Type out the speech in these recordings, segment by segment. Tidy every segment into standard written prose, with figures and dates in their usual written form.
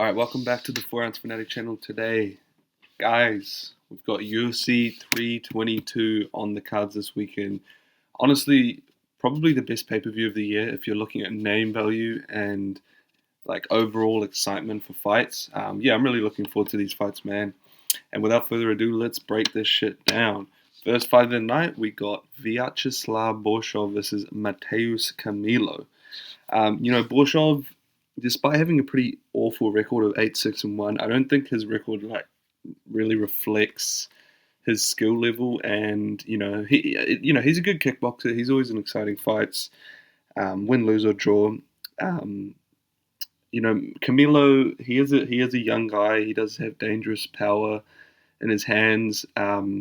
Alright, welcome back to the 4 Ounce Fanatic channel today. Guys, we've got UFC 322 on the cards this weekend. Honestly, probably the best pay-per-view of the year if you're looking at name value and like overall excitement for fights. Yeah, I'm really looking forward to these fights, man. And without further ado, let's break this shit down. First fight of the night, we got Vyacheslav Borshov versus Mateusz Camilo. Borshov, despite having a pretty awful record of 8-6-1, I don't think his record really reflects his skill level. And he's a good kickboxer. He's always in exciting fights, win, lose or draw. Camilo, he is a young guy. He does have dangerous power in his hands. But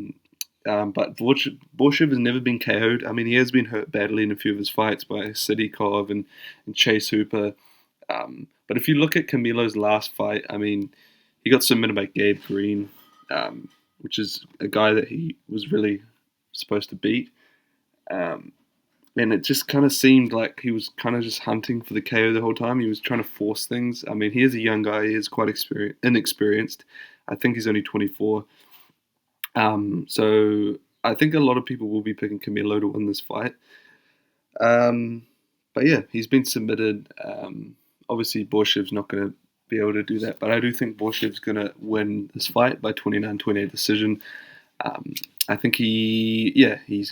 Borshov has never been KO'd. I mean, he has been hurt badly in a few of his fights by Sidikov and Chase Hooper. But if you look at Camilo's last fight, I mean, he got submitted by Gabe Green, which is a guy that he was really supposed to beat. And it just kind of seemed like he was kind of just hunting for the KO the whole time. He was trying to force things. I mean, he is a young guy. He is quite inexperienced. I think he's only 24. So I think a lot of people will be picking Camilo to win this fight. But yeah, he's been submitted. Obviously, Borshov's not going to be able to do that, but I do think Borshov's going to win this fight by 29-28 decision. I think he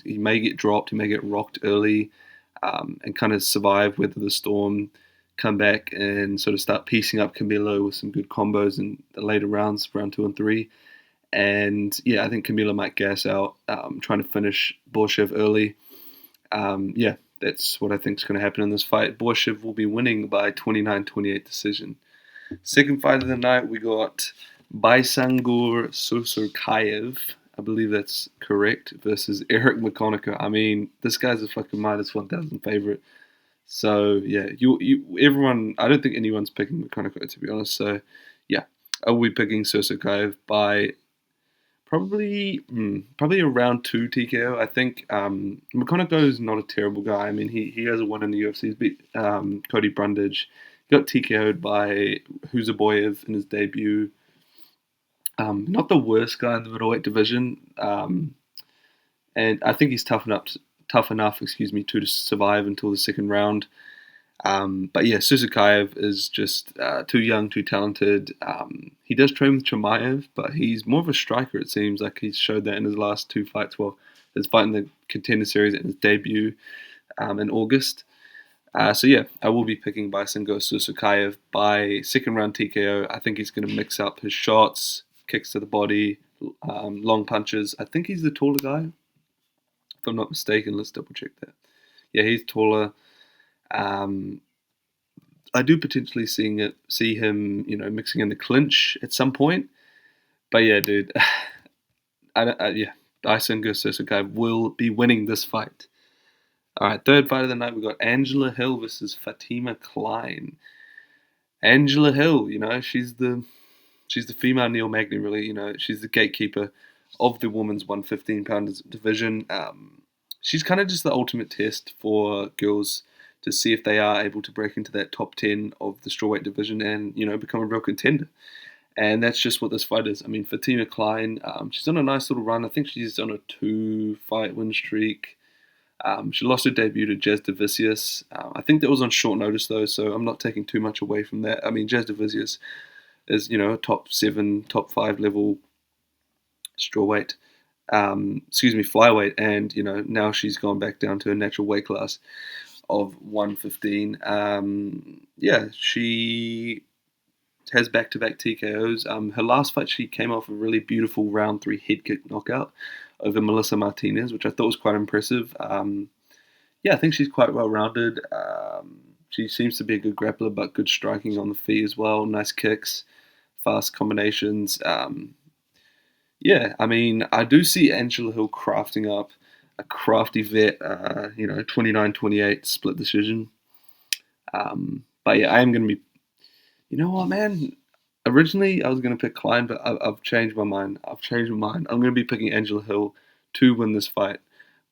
may get dropped, he may get rocked early, and kind of survive, weather the storm, come back and sort of start piecing up Camilo with some good combos in the later rounds, round 2 and 3. And yeah, I think Camilo might gas out, trying to finish Borshov early. That's what I think is going to happen in this fight. Borshov will be winning by 29-28 decision. Second fight of the night, we got Baysangur Sursurkayev, I believe that's correct, versus Eric McConaughey. I mean, this guy's a fucking minus 1,000 favorite. So yeah, everyone. I don't think anyone's picking McConaughey, to be honest. So yeah, I will be picking Sursurkayev by probably around 2 TKO. I think McConaughey is not a terrible guy. I mean, he has a win in the UFC. He's beat Cody Brundage. He got TKO'd by Huzaboyev in his debut. Not the worst guy in the middleweight division. And I think he's tough enough, to survive until the second round. But yeah, Sursurkayev is just too young, too talented. He does train with Chimaev, but he's more of a striker, it seems. Like he's showed that in his last 2 fights. Well, his fight in the Contender Series and his debut in August. So yeah, I will be picking Baysangur Sursurkayev by second round TKO. I think he's going to mix up his shots, kicks to the body, long punches. I think he's the taller guy, if I'm not mistaken. Let's double check that. Yeah, he's taller. I do potentially see him, mixing in the clinch at some point. But yeah, dude, Baysangur Sursurkayev will be winning this fight. All right, third fight of the night, we got Angela Hill versus Fatima Klein. Angela Hill, she's the female Neil Magny, really. She's the gatekeeper of the women's 115-pound division. She's kind of just the ultimate test for girls to see if they are able to break into that top 10 of the strawweight division and, become a real contender. And that's just what this fight is. I mean, Fatima Klein, she's on a nice little run. I think she's on a 2-fight win streak. She lost her debut to Jazz Davicius. I think that was on short notice, though, so I'm not taking too much away from that. I mean, Jazz Davicius is, a top 7, top 5 level strawweight. Flyweight. And, now she's gone back down to a natural weight class of 115. She has back-to-back TKOs. Her last fight, she came off a really beautiful round 3 head kick knockout over Melissa Martinez, which I thought was quite impressive. I think she's quite well-rounded. She seems to be a good grappler, but good striking on the feet as well. Nice kicks, fast combinations. I mean, I do see Angela Hill crafting up a crafty vet, 29-28 split decision. But yeah, I am going to be... You know what, man? Originally, I was going to pick Klein, but I've changed my mind. I'm going to be picking Angela Hill to win this fight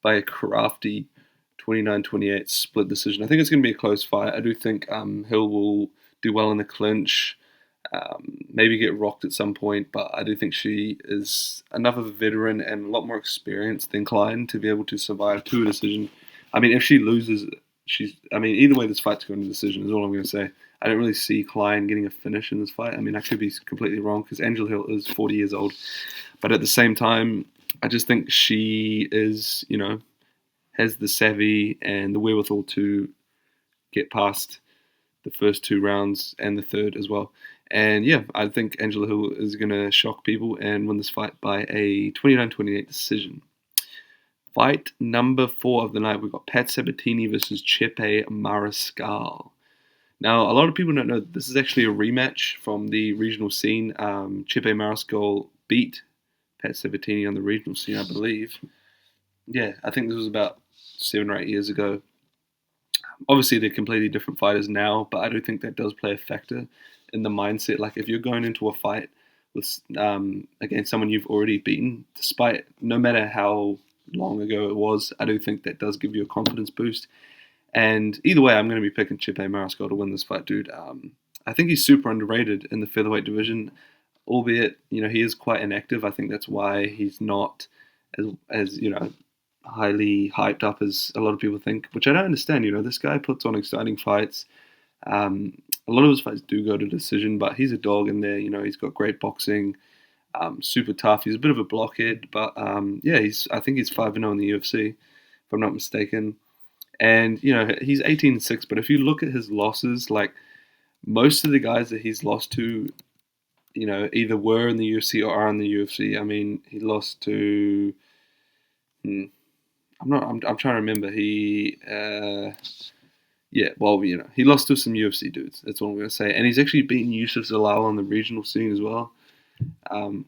by a crafty 29-28 split decision. I think it's going to be a close fight. I do think Hill will do well in the clinch. maybe get rocked at some point, but I do think she is enough of a veteran and a lot more experienced than Klein to be able to survive to a decision. I mean, if she loses, either way, this fight's going to decision is all I'm going to say. I don't really see Klein getting a finish in this fight. I mean, I could be completely wrong because Angela Hill is 40 years old. But at the same time, I just think she is, has the savvy and the wherewithal to get past the first 2 rounds and the third as well. And yeah, I think Angela Hill is going to shock people and win this fight by a 29-28 decision. Fight number 4 of the night, we've got Pat Sabatini versus Chepe Mariscal. Now, a lot of people don't know this is actually a rematch from the regional scene. Chepe Mariscal beat Pat Sabatini on the regional scene, I believe. Yeah, I think this was about 7 or 8 years ago. Obviously, they're completely different fighters now, but I do think that does play a factor in the mindset. Like, if you're going into a fight with against someone you've already beaten, despite no matter how long ago it was, I do think that does give you a confidence boost. And either way, I'm going to be picking Chepe Mariscal to win this fight, dude. I think he's super underrated in the featherweight division, albeit he is quite inactive. I think that's why he's not as highly hyped up as a lot of people think, which I don't understand. This guy puts on exciting fights. A lot of his fights do go to decision, but he's a dog in there. He's got great boxing, super tough. He's a bit of a blockhead, but yeah, I think he's 5-0 in the UFC, if I'm not mistaken. And he's 18-6, but if you look at his losses, like most of the guys that he's lost to, either were in the UFC or are in the UFC. I mean, he lost to. I'm trying to remember. He lost to some UFC dudes. That's what I'm going to say. And he's actually beaten Yusuf Zalal on the regional scene as well,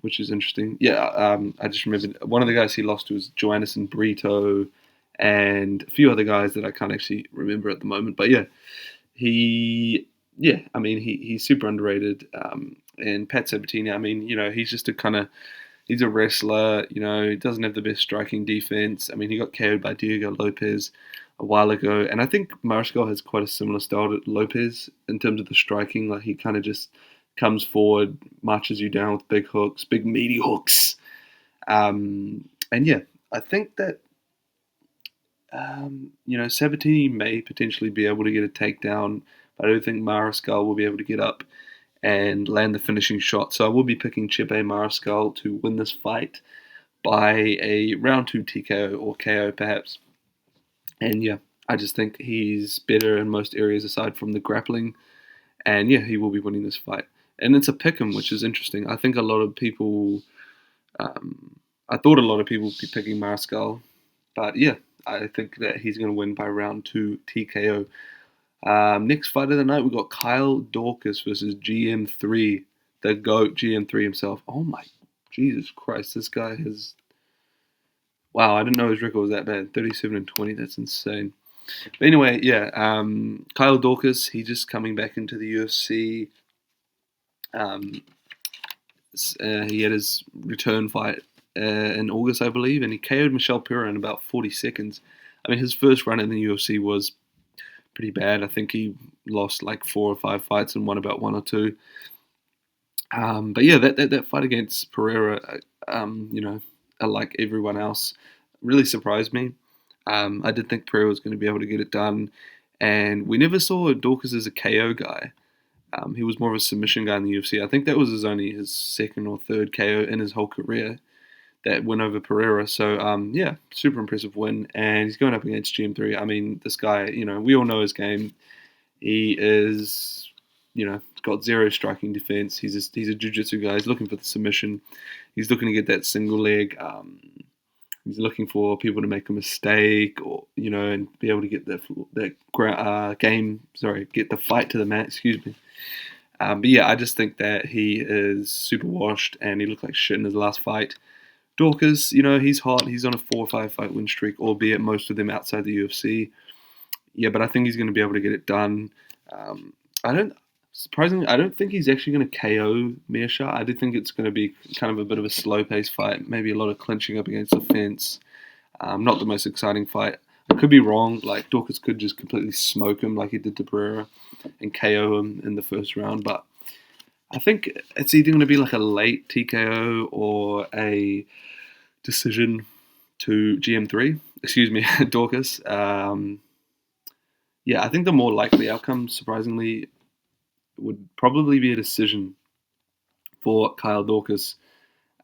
which is interesting. Yeah, I just remembered one of the guys he lost to was Joannison Brito and a few other guys that I can't actually remember at the moment. But yeah, he's super underrated. And Pat Sabatini, he's just he's a wrestler, he doesn't have the best striking defense. I mean, he got KO'd by Diego Lopez a while ago, and I think Mariscal has quite a similar style to Lopez in terms of the striking. Like, he kind of just comes forward, marches you down with big hooks, big meaty hooks. And yeah, I think that, Sabatini may potentially be able to get a takedown, but I don't think Mariscal will be able to get up and land the finishing shot. So I will be picking Chepe Mariscal to win this fight by a round 2 TKO or KO perhaps. And yeah, I just think he's better in most areas aside from the grappling. And yeah, he will be winning this fight. And it's a pick'em, which is interesting. I think a lot of people, I thought a lot of people would be picking Mariscal. But yeah, I think that he's going to win by round 2 TKO. Next fight of the night, we've got Kyle Dorcas versus GM3, the GOAT GM3 himself. Oh my, Jesus Christ, this guy has... Wow, I didn't know his record was that bad. 37-20, that's insane. But anyway, yeah, Kyle Dorcas, he's just coming back into the UFC. He had his return fight in August, I believe, and he KO'd Michel Pereira in about 40 seconds. I mean, his first run in the UFC was pretty bad. I think he lost like 4 or 5 fights and won about 1 or 2. But yeah, that fight against Pereira, like everyone else, really surprised me. I did think Pereira was going to be able to get it done, and we never saw Dorcas as a KO guy. He was more of a submission guy in the UFC. I think that was only his 2nd or 3rd KO in his whole career that win over Pereira. So, yeah, super impressive win. And he's going up against GM3. I mean, this guy, we all know his game. He is, got 0 striking defense. He's a jiu-jitsu guy. He's looking for the submission. He's looking to get that single leg. He's looking for people to make a mistake or, and be able to get get the fight to the mat, excuse me. But yeah, I just think that he is super washed and he looked like shit in his last fight. Dorcas, he's hot. He's on a 4 or 5 fight win streak, albeit most of them outside the UFC. Yeah, but I think he's going to be able to get it done. Surprisingly, I don't think he's actually going to KO Meerschaert. I do think it's going to be kind of a bit of a slow-paced fight, maybe a lot of clinching up against the fence. Not the most exciting fight. I could be wrong. Like, Dorcas could just completely smoke him like he did to Pereira and KO him in the first round. But I think it's either going to be like a late TKO or a decision to GM3. Excuse me, Dorcas. Yeah, I think the more likely outcome, surprisingly, would probably be a decision for Kyle Dorcas.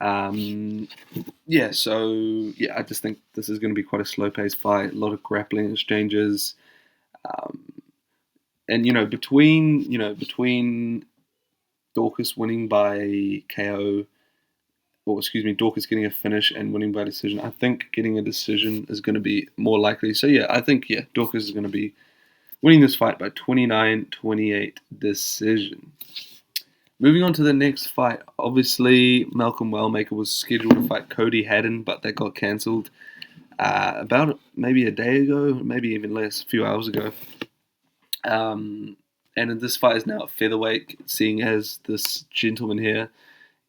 Yeah, so yeah, I just think this is going to be quite a slow-paced fight. A lot of grappling exchanges, um, and between Dorcas winning by KO, or excuse me, Dorcas getting a finish and winning by decision, I think getting a decision is going to be more likely. So yeah, I think Dorcas is going to be winning this fight by 29-28 decision. Moving on to the next fight, obviously Malcolm Wellmaker was scheduled to fight Cody Haddon, but that got cancelled about maybe a day ago, maybe even less, a few hours ago. And this fight is now at featherweight, seeing as this gentleman here,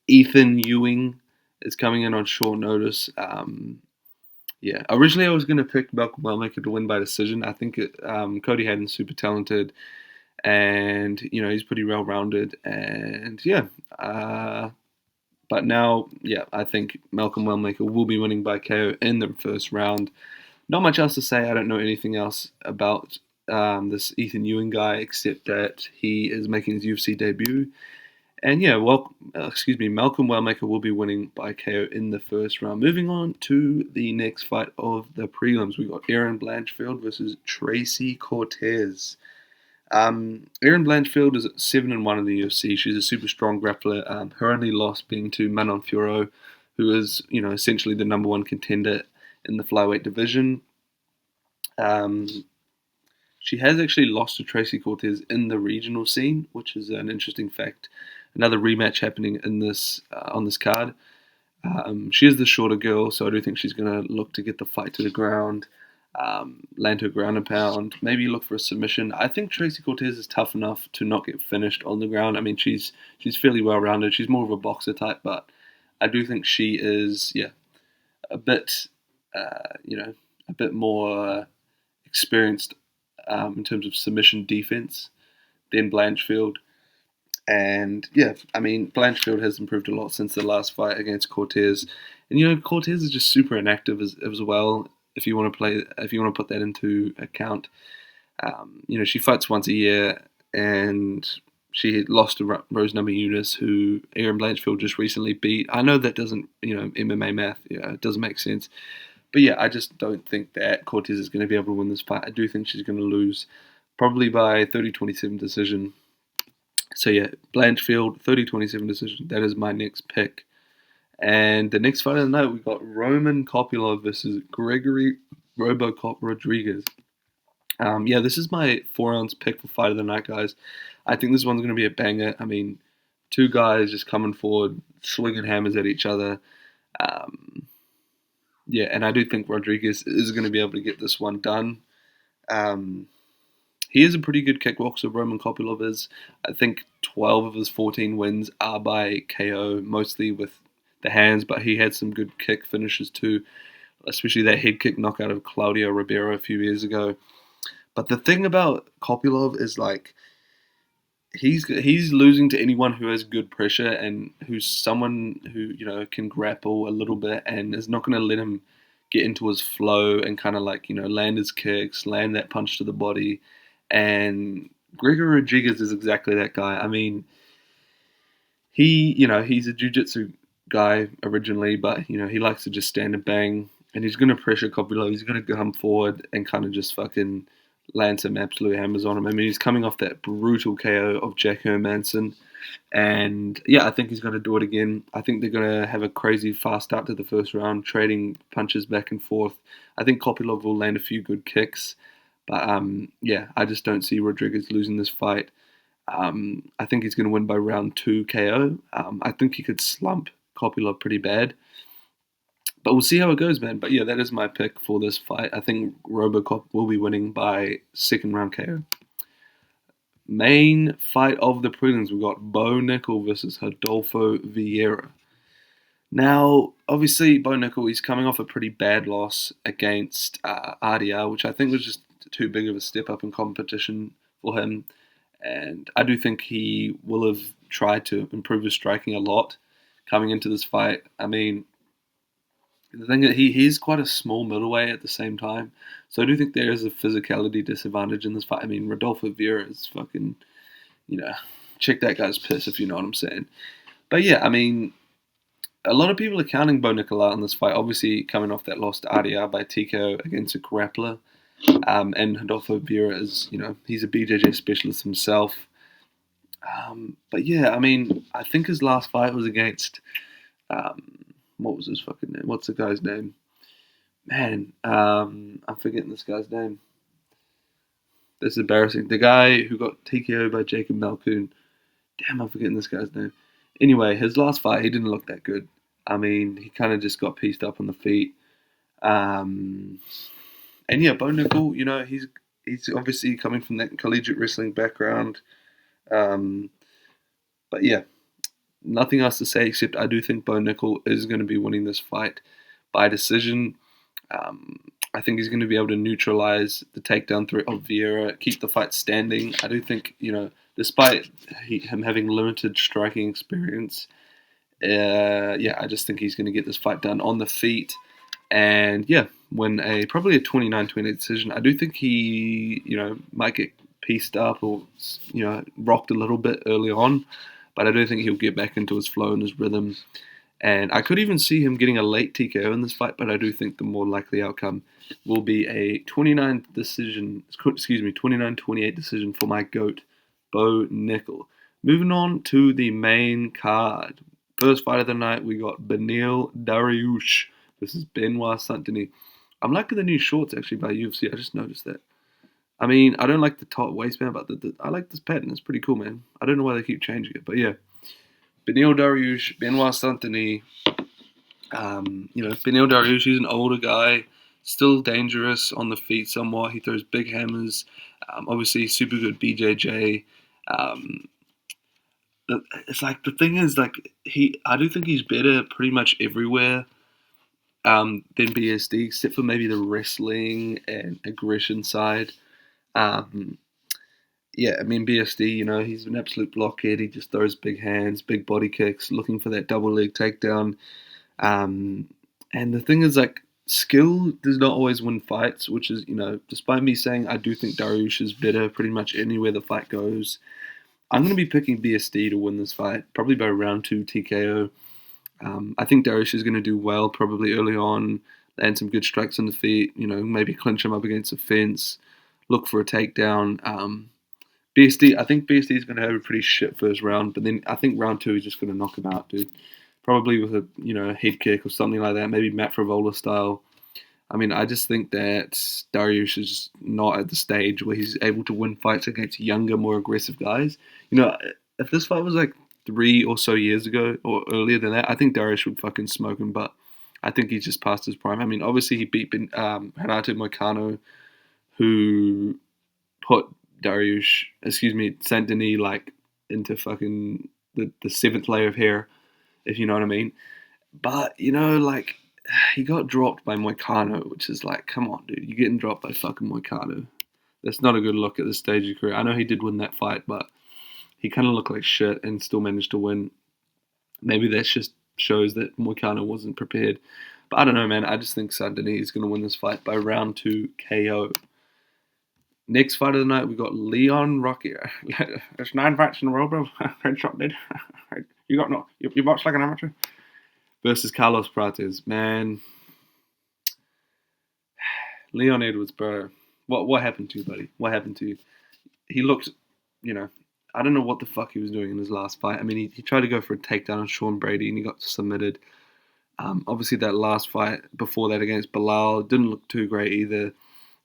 Ethan Ewing, is coming in on short notice. Yeah, originally I was going to pick Malcolm Wellmaker to win by decision. I think Cody Haddon's super talented, and he's pretty well rounded, and yeah. But now, yeah, I think Malcolm Wellmaker will be winning by KO in the first round. Not much else to say. I don't know anything else about this Ethan Ewing guy except that he is making his UFC debut. And yeah, Malcolm Wellmaker will be winning by KO in the first round. Moving on to the next fight of the prelims, we got Erin Blanchfield versus Tracy Cortez. Erin Blanchfield is at 7-1 in the UFC. She's a super strong grappler. Her only loss being to Manon Fiorot, who is essentially the number one contender in the flyweight division. She has actually lost to Tracy Cortez in the regional scene, which is an interesting fact. Another rematch happening in this on this card. She is the shorter girl, so I do think she's going to look to get the fight to the ground, land her ground and pound, maybe look for a submission. I think Tracy Cortez is tough enough to not get finished on the ground. I mean, she's fairly well rounded. She's more of a boxer type, but I do think she is a bit a bit more experienced in terms of submission defense than Blanchfield. And yeah, I mean, Blanchfield has improved a lot since the last fight against Cortez. And Cortez is just super inactive as well. If you want to put that into account, she fights once a year, and she lost to Rose Namajunas, who Erin Blanchfield just recently beat. I know that doesn't, MMA math, it doesn't make sense. But yeah, I just don't think that Cortez is going to be able to win this fight. I do think she's going to lose, probably by 30-27 decision. So yeah, Blanchfield, 30-27 decision. That is my next pick. And the next fight of the night, we got Roman Kopylov versus Gregory Robocop Rodriguez. Yeah, this is my 4-ounce pick for fight of the night, guys. I think this one's going to be a banger. I mean, two guys just coming forward, swinging hammers at each other. Yeah, and I do think Rodriguez is going to be able to get this one done. He is a pretty good kickboxer, Roman Kopylov is. I think 12 of his 14 wins are by KO, mostly with the hands, but he had some good kick finishes too, especially that head kick knockout of Claudio Ribeiro a few years ago. But the thing about Kopylov is, like, he's losing to anyone who has good pressure and who's someone who can grapple a little bit and is not going to let him get into his flow and kind of like land his kicks, land that punch to the body. And Gregory Rodriguez is exactly that guy. I mean, he's a jiu-jitsu guy originally, but he likes to just stand and bang, and he's going to pressure Kopylov. He's going to come forward and kind of just fucking land some absolute hammers on him. I mean, he's coming off that brutal KO of Jack Hermanson, and yeah, I think he's going to do it again. I think they're going to have a crazy fast start to the first round, trading punches back and forth. I think Kopylov will land a few good kicks, but yeah, I just don't see Rodriguez losing this fight. I think he's going to win by round 2 KO. I think he could slump Kopylov pretty bad. But we'll see how it goes, man. But yeah, that is my pick for this fight. I think Robocop will be winning by second round KO. Main fight of the prelims, we've got Bo Nickel versus Rodolfo Vieira. Now, obviously, Bo Nickel, he's coming off a pretty bad loss against RDR, which I think was just too big of a step up in competition for him. and I do think he will have tried to improve his striking a lot coming into this fight. I mean, the thing that he's quite a small middleweight at the same time, so I do think there is a physicality disadvantage in this fight. I mean, Rodolfo Vieira is fucking, you know, check that guy's piss if you know what I'm saying. But yeah, I mean, a lot of people are counting Bo Nicolau in this fight. Obviously, coming off that loss to RDR by TKO against a grappler, and Rodolfo Vieira is, he's a BJJ specialist himself. But yeah, I mean, I think his last fight was against, what was his fucking name? What's the guy's name? Man, I'm forgetting this guy's name. This is embarrassing. The guy who got TKO by Jacob Malkoon. Damn, I'm forgetting this guy's name. Anyway, his last fight, he didn't look that good. I mean, he kind of just got pieced up on the feet. And yeah, Bo Nickel, he's obviously coming from that collegiate wrestling background. But yeah, nothing else to say except I do think Bo Nickel is going to be winning this fight by decision. I think he's going to be able to neutralize the takedown threat of Vieira, keep the fight standing. I do think, despite him having limited striking experience, I just think he's going to get this fight done on the feet. And yeah, win probably a 29-28 decision. I do think he, might get pieced up or, rocked a little bit early on, but I do think he'll get back into his flow and his rhythm. And I could even see him getting a late TKO in this fight, but I do think the more likely outcome will be a 29-28 decision for my GOAT, Bo Nickel. Moving on to the main card. First fight of the night, we got Beneil Dariush versus Benoit Saint-Denis. I'm liking the new shorts, actually, by UFC. I just noticed that. I mean, I don't like the top waistband, but I like this pattern. It's pretty cool, man. I don't know why they keep changing it, but yeah. Beneil Dariush, Benoit Saint-Denis. Beneil Dariush, he's an older guy, still dangerous on the feet somewhat. He throws big hammers. Obviously, super good BJJ. It's like, the thing is, like, I do think he's better pretty much everywhere than BSD, except for maybe the wrestling and aggression side. Yeah, I mean, BSD, he's an absolute blockhead. He just throws big hands, big body kicks, looking for that double leg takedown. And the thing is, like, skill does not always win fights, which is, despite me saying I do think Dariush is better pretty much anywhere the fight goes, I'm going to be picking BSD to win this fight, probably by round 2 TKO. I think Dariush is going to do well probably early on, land some good strikes on the feet, maybe clinch him up against a fence, look for a takedown. I think BSD is going to have a pretty shit first round, but then I think round 2 he's just going to knock him out, dude. Probably with a head kick or something like that, maybe Matt Frivola style. I mean, I just think that Dariush is not at the stage where he's able to win fights against younger, more aggressive guys. If this fight was like 3 or so years ago or earlier than that, I think Dariush would fucking smoke him, but I think he's just past his prime. I mean, obviously he beat Renato Moicano, who put Saint Denis, like, into fucking the 7th layer of hair, if you know what I mean. But, like, he got dropped by Moicano, which is like, come on, dude, you're getting dropped by fucking Moicano. That's not a good look at this stage of your career. I know he did win that fight, but he kind of looked like shit and still managed to win. Maybe that just shows that Moicano wasn't prepared. But I don't know, man. I just think Saint-Denis is going to win this fight by round 2 KO. Next fight of the night, we got Leon Rocky. It's 9 fights in a row, bro. Headshot, dude. You box like an amateur. Versus Carlos Prates. Man. Leon Edwards, bro. What happened to you, buddy? What happened to you? He looked, I don't know what the fuck he was doing in his last fight. I mean, he tried to go for a takedown on Sean Brady and he got submitted. Obviously, that last fight before that against Bilal didn't look too great either.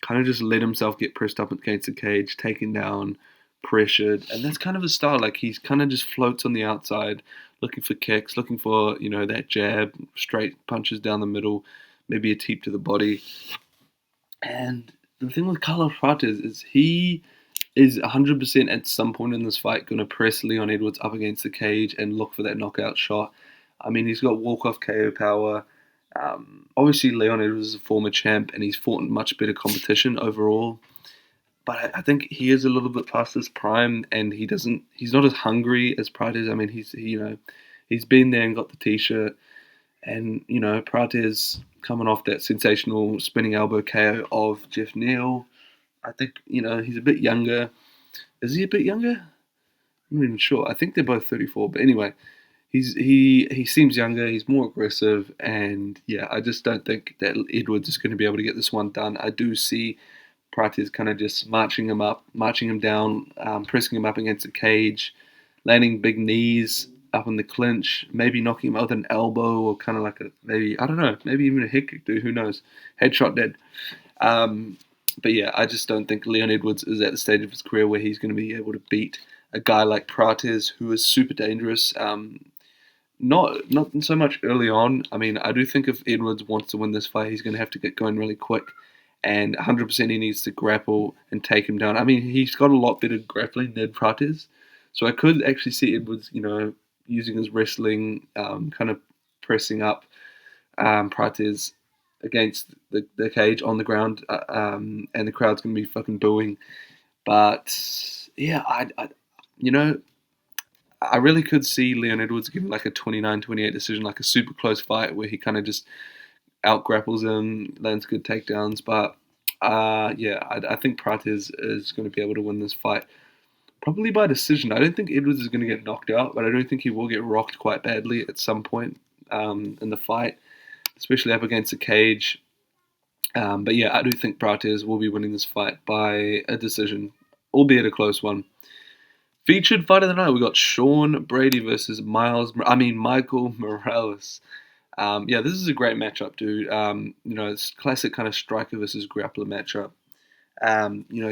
Kind of just let himself get pressed up against the cage, taken down, pressured. And that's kind of his style. Like, he's kind of just floats on the outside, looking for kicks, looking for, that jab, straight punches down the middle, maybe a teep to the body. And the thing with Carlos Prates is he is 100% at some point in this fight going to press Leon Edwards up against the cage and look for that knockout shot. I mean, he's got walk-off KO power. Obviously, Leon Edwards is a former champ and he's fought in much better competition overall. but I think he is a little bit past his prime, and he's not as hungry as Prates. I mean, he's been there and got the t-shirt, and Prates coming off that sensational spinning elbow KO of Jeff Neal. I think he's a bit younger. Is he a bit younger? I'm not even sure. I think they're both 34, but anyway, he seems younger. He's more aggressive, and yeah, I just don't think that Edwards is going to be able to get this one done. I do see Prates kind of just marching him up, marching him down, pressing him up against the cage, landing big knees up in the clinch, maybe knocking him out with an elbow or kind of like maybe, I don't know, maybe even a head kick, dude. Who knows? Headshot dead. Um, but yeah, I just don't think Leon Edwards is at the stage of his career where he's going to be able to beat a guy like Prates, who is super dangerous. Not so much early on. I mean, I do think if Edwards wants to win this fight, he's going to have to get going really quick, and 100% he needs to grapple and take him down. I mean, he's got a lot better grappling than Prates, so I could actually see Edwards, using his wrestling, kind of pressing up Prates against the cage on the ground, and the crowd's going to be fucking booing. But yeah, you know, I really could see Leon Edwards giving like a 29-28 decision, like a super close fight where he kind of just out grapples him, lands good takedowns. But yeah, I think Prates is going to be able to win this fight. Probably by decision. I don't think Edwards is going to get knocked out, but I don't think he will get rocked quite badly at some point in the fight, especially up against the cage. But yeah, I do think Prates will be winning this fight by a decision, albeit a close one. Featured fight of the night, we got Sean Brady versus Michael Morales. Yeah, this is a great matchup, dude. It's classic kind of striker versus grappler matchup.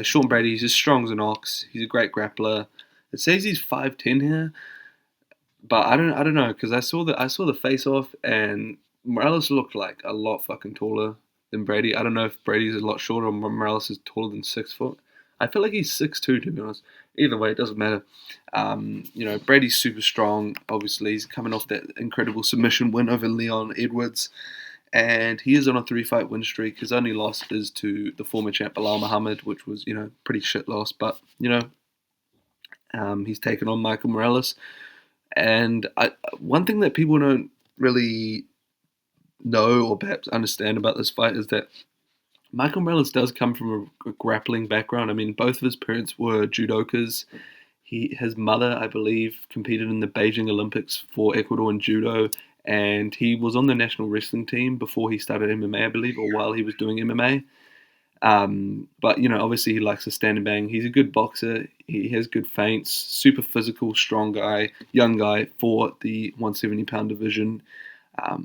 Sean Brady, he's as strong as an ox. He's a great grappler. It says he's 5'10" here, but I don't know, because I saw the face off, and Morales looked like a lot fucking taller than Brady. I don't know if Brady's a lot shorter or Morales is taller than 6 foot. I feel like he's 6'2", to be honest. Either way, it doesn't matter. Brady's super strong. Obviously, he's coming off that incredible submission win over Leon Edwards, and he is on a 3-fight win streak. His only loss is to the former champ Bilal Muhammad, which was pretty shit loss. But he's taken on Michael Morales, and one thing that people don't really know or perhaps understand about this fight is that Michael Morales does come from a grappling background. I mean, both of his parents were judokas. His mother, I believe, competed in the Beijing Olympics for Ecuador in judo, and he was on the national wrestling team before he started MMA, I believe, or while he was doing MMA. But obviously he likes to stand and bang. He's a good boxer. He has good feints. Super physical, strong guy, young guy for the 170-pound division.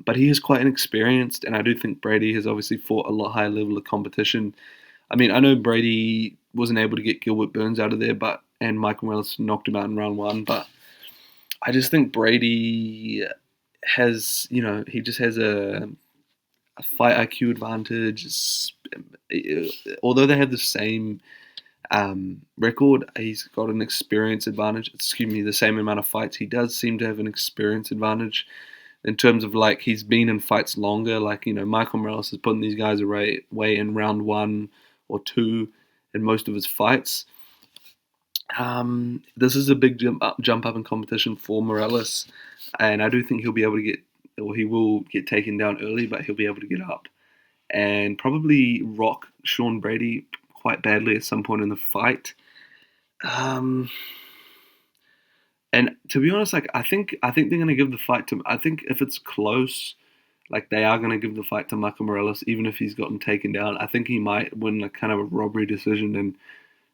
But he is quite inexperienced, and I do think Brady has obviously fought a lot higher level of competition. I mean, I know Brady wasn't able to get Gilbert Burns out of there, and Michael Morales knocked him out in round 1. But I just think Brady has, he just has a fight IQ advantage. Although they have the same record, he's got an experience advantage. Excuse me, the same amount of fights. He does seem to have an experience advantage in terms of like he's been in fights longer. Like Michael Morales is putting these guys away in round 1 or 2 in most of his fights. This is a big jump up in competition for Morales, and I do think he'll be able to he will get taken down early, but he'll be able to get up and probably rock Sean Brady quite badly at some point in the fight. And to be honest, like I think they're gonna give the fight to. I think if it's close, like they are gonna give the fight to Michael Morales, even if he's gotten taken down. I think he might win like kind of a robbery decision, and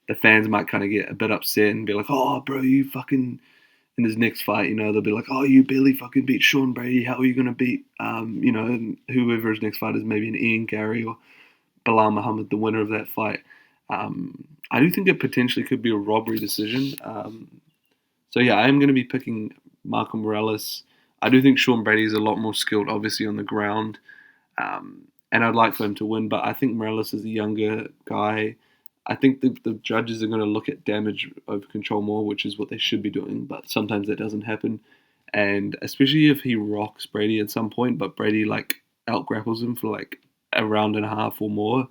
the fans might kind of get a bit upset and be like, "Oh, bro, you fucking." In his next fight, they'll be like, "Oh, you barely fucking beat Sean Brady. How are you gonna beat, whoever his next fight is, maybe an Ian Gary or Bilal Muhammad, the winner of that fight." I do think it potentially could be a robbery decision. So yeah, I am going to be picking Michael Morales. I do think Sean Brady is a lot more skilled, obviously, on the ground, and I'd like for him to win. But I think Morales is a younger guy. I think the judges are going to look at damage over control more, which is what they should be doing. But sometimes that doesn't happen, and especially if he rocks Brady at some point, but Brady like out grapples him for like a round and a half or more,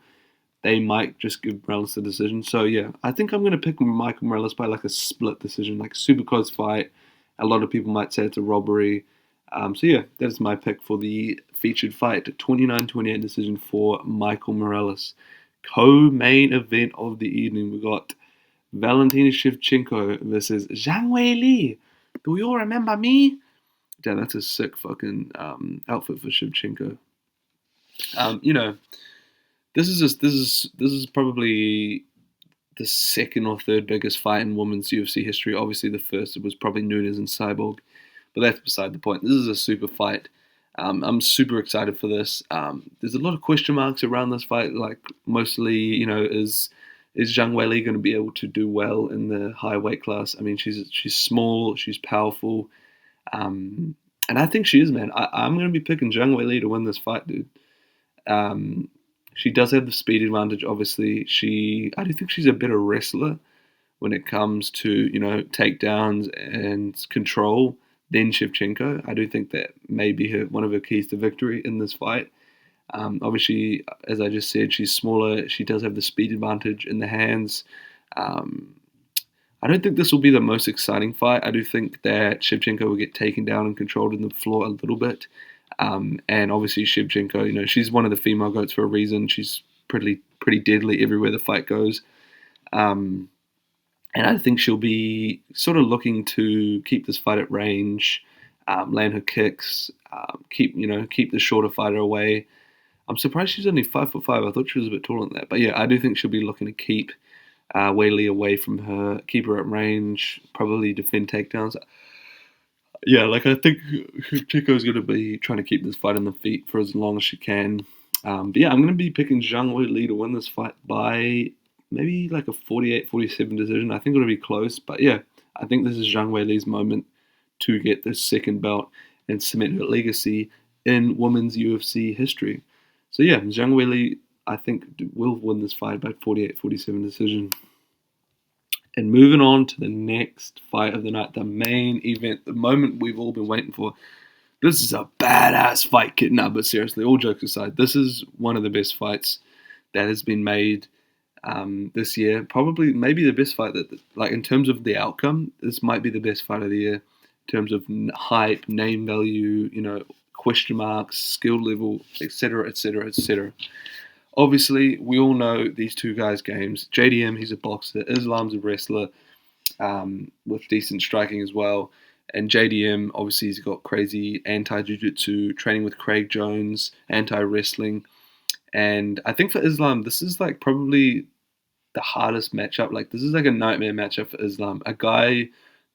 they might just give Morales the decision. So yeah, I think I'm going to pick Michael Morales by like a split decision, like super close fight. A lot of people might say it's a robbery. So yeah, that's my pick for the featured fight, 29-28 decision for Michael Morales. Co-main event of the evening, we got Valentina Shevchenko versus Zhang Weili. Do you all remember me? Damn, that's a sick fucking outfit for Shevchenko. You know, this is probably the second or third biggest fight in women's UFC history. Obviously, the first was probably Nunes and Cyborg, but that's beside the point. This is a super fight. I'm super excited for this. There's a lot of question marks around this fight. Like mostly, is Zhang Weili going to be able to do well in the high weight class? I mean, she's small, she's powerful, and I think she is, man. I'm going to be picking Zhang Weili to win this fight, dude. Um, she does have the speed advantage. Obviously, I do think she's a better wrestler when it comes to takedowns and control than Shevchenko. I do think that may be one of her keys to victory in this fight. Obviously, as I just said, she's smaller. She does have the speed advantage in the hands. Um, I don't think this will be the most exciting fight. I do think that Shevchenko will get taken down and controlled in the floor a little bit. And obviously Shevchenko, she's one of the female goats for a reason. She's pretty deadly everywhere the fight goes. And I think she'll be sort of looking to keep this fight at range, land her kicks, keep the shorter fighter away. I'm surprised she's only 5'5". I thought she was a bit taller than that. But yeah, I do think she'll be looking to keep Weili away from her, keep her at range, probably defend takedowns. Yeah, like I think Chico's going to be trying to keep this fight on the feet for as long as she can. But yeah, I'm going to be picking Zhang Weili to win this fight by maybe like a 48-47 decision. I think it'll be close, but yeah, I think this is Zhang Weili's moment to get this second belt and cement her legacy in women's UFC history. So yeah, Zhang Weili, I think, will win this fight by 48-47 decision. And moving on to the next fight of the night, the main event, the moment we've all been waiting for. This is a badass fight, kid. No, but seriously, all jokes aside, this is one of the best fights that has been made this year. Probably, maybe the best fight that, like, in terms of the outcome, this might be the best fight of the year. In terms of hype, name value, question marks, skill level, etc., etc., etc. Obviously, we all know these two guys' games. JDM, he's a boxer. Islam's a wrestler with decent striking as well. And JDM, obviously, he's got crazy anti-jiu-jitsu, training with Craig Jones, anti-wrestling. And I think for Islam, this is like probably the hardest matchup. Like, this is like a nightmare matchup for Islam. A guy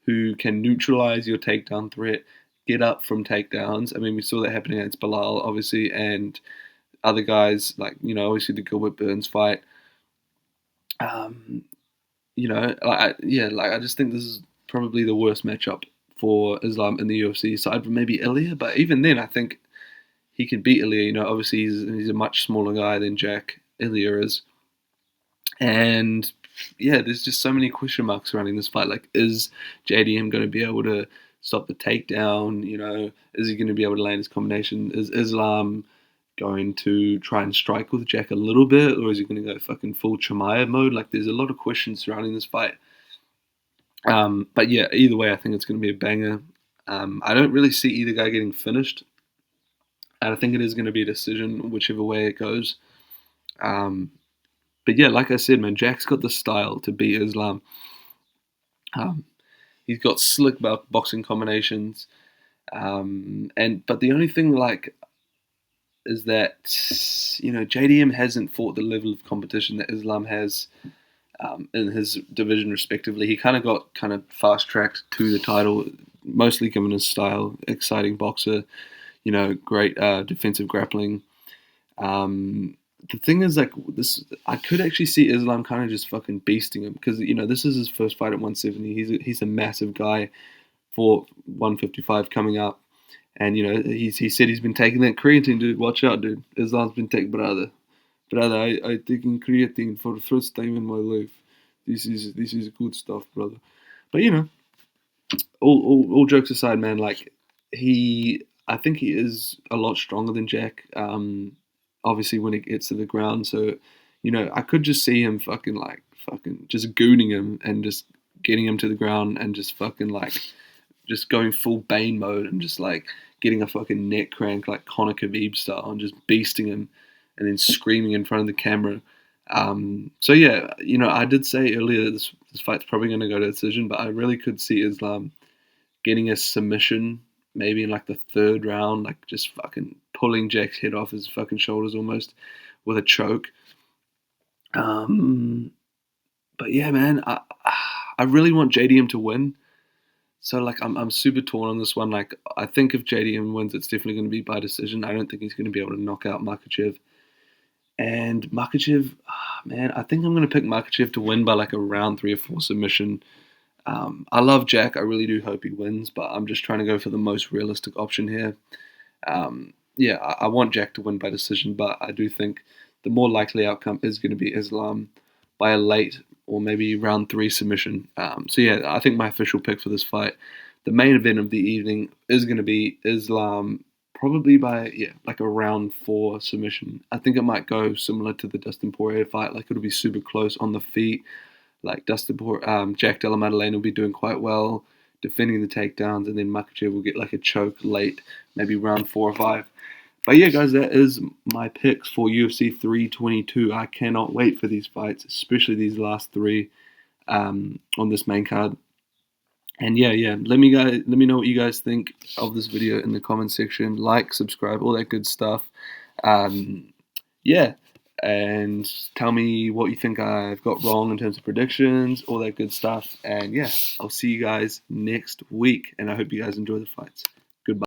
who can neutralize your takedown threat, get up from takedowns. I mean, we saw that happening against Bilal, obviously, and other guys, like, obviously the Gilbert Burns fight. I just think this is probably the worst matchup for Islam in the UFC, aside from maybe Ilya. But even then, I think he can beat Ilya. Obviously he's a much smaller guy than Jack Ilya is. And yeah, there's just so many question marks surrounding this fight. Like, is JDM going to be able to stop the takedown? Is he going to be able to land his combination? Is Islam going to try and strike with Jack a little bit, or is he going to go fucking full Chimaev mode? Like, there's a lot of questions surrounding this fight. But yeah, either way, I think it's going to be a banger. I don't really see either guy getting finished. And I think it is going to be a decision, whichever way it goes. But yeah, like I said, man, Jack's got the style to beat Islam. He's got slick boxing combinations. But the only thing, like, is that JDM hasn't fought the level of competition that Islam has in his division, respectively. He kind of got fast tracked to the title, mostly given his style, exciting boxer, great defensive grappling. The thing is, like, this, I could actually see Islam kind of just fucking beasting him, because this is his first fight at 170. He's a massive guy for 155 coming up. And he said he's been taking that creatine, dude. Watch out, dude. Islam's been taking brother. I taking creatine for the first time in my life. This is good stuff, brother. But all jokes aside, man. Like, I think he is a lot stronger than Jack. Obviously, when it gets to the ground, so I could just see him fucking just gooning him and just getting him to the ground and just fucking just going full Bane mode and just getting a fucking neck crank like Conor Khabib style and just beasting him and then screaming in front of the camera. So yeah, I did say earlier that this fight's probably going to go to decision, but I really could see Islam getting a submission maybe in the third round, just fucking pulling Jack's head off his fucking shoulders almost with a choke. But yeah, man, I really want JDM to win. So I'm super torn on this one. I think if JDM wins, it's definitely going to be by decision. I don't think he's going to be able to knock out Makhachev. And Makhachev, man, I think I'm going to pick Makhachev to win by a round 3 or 4 submission. I love Jack. I really do hope he wins, but I'm just trying to go for the most realistic option here. Yeah, I want Jack to win by decision, but I do think the more likely outcome is going to be Islam by a late or maybe round 3 submission. So yeah, I think my official pick for this fight, the main event of the evening, is going to be Islam probably by a round 4 submission. I think it might go similar to the Dustin Poirier fight. It'll be super close on the feet. Jack Della Madallena will be doing quite well defending the takedowns, and then Makhachev will get a choke late, maybe round 4 or 5. But yeah, guys, that is my picks for UFC 322. I cannot wait for these fights, especially these last 3 on this main card. And yeah, let me know what you guys think of this video in the comment section. Like, subscribe, all that good stuff. Yeah, and tell me what you think I've got wrong in terms of predictions, all that good stuff. And yeah, I'll see you guys next week, and I hope you guys enjoy the fights.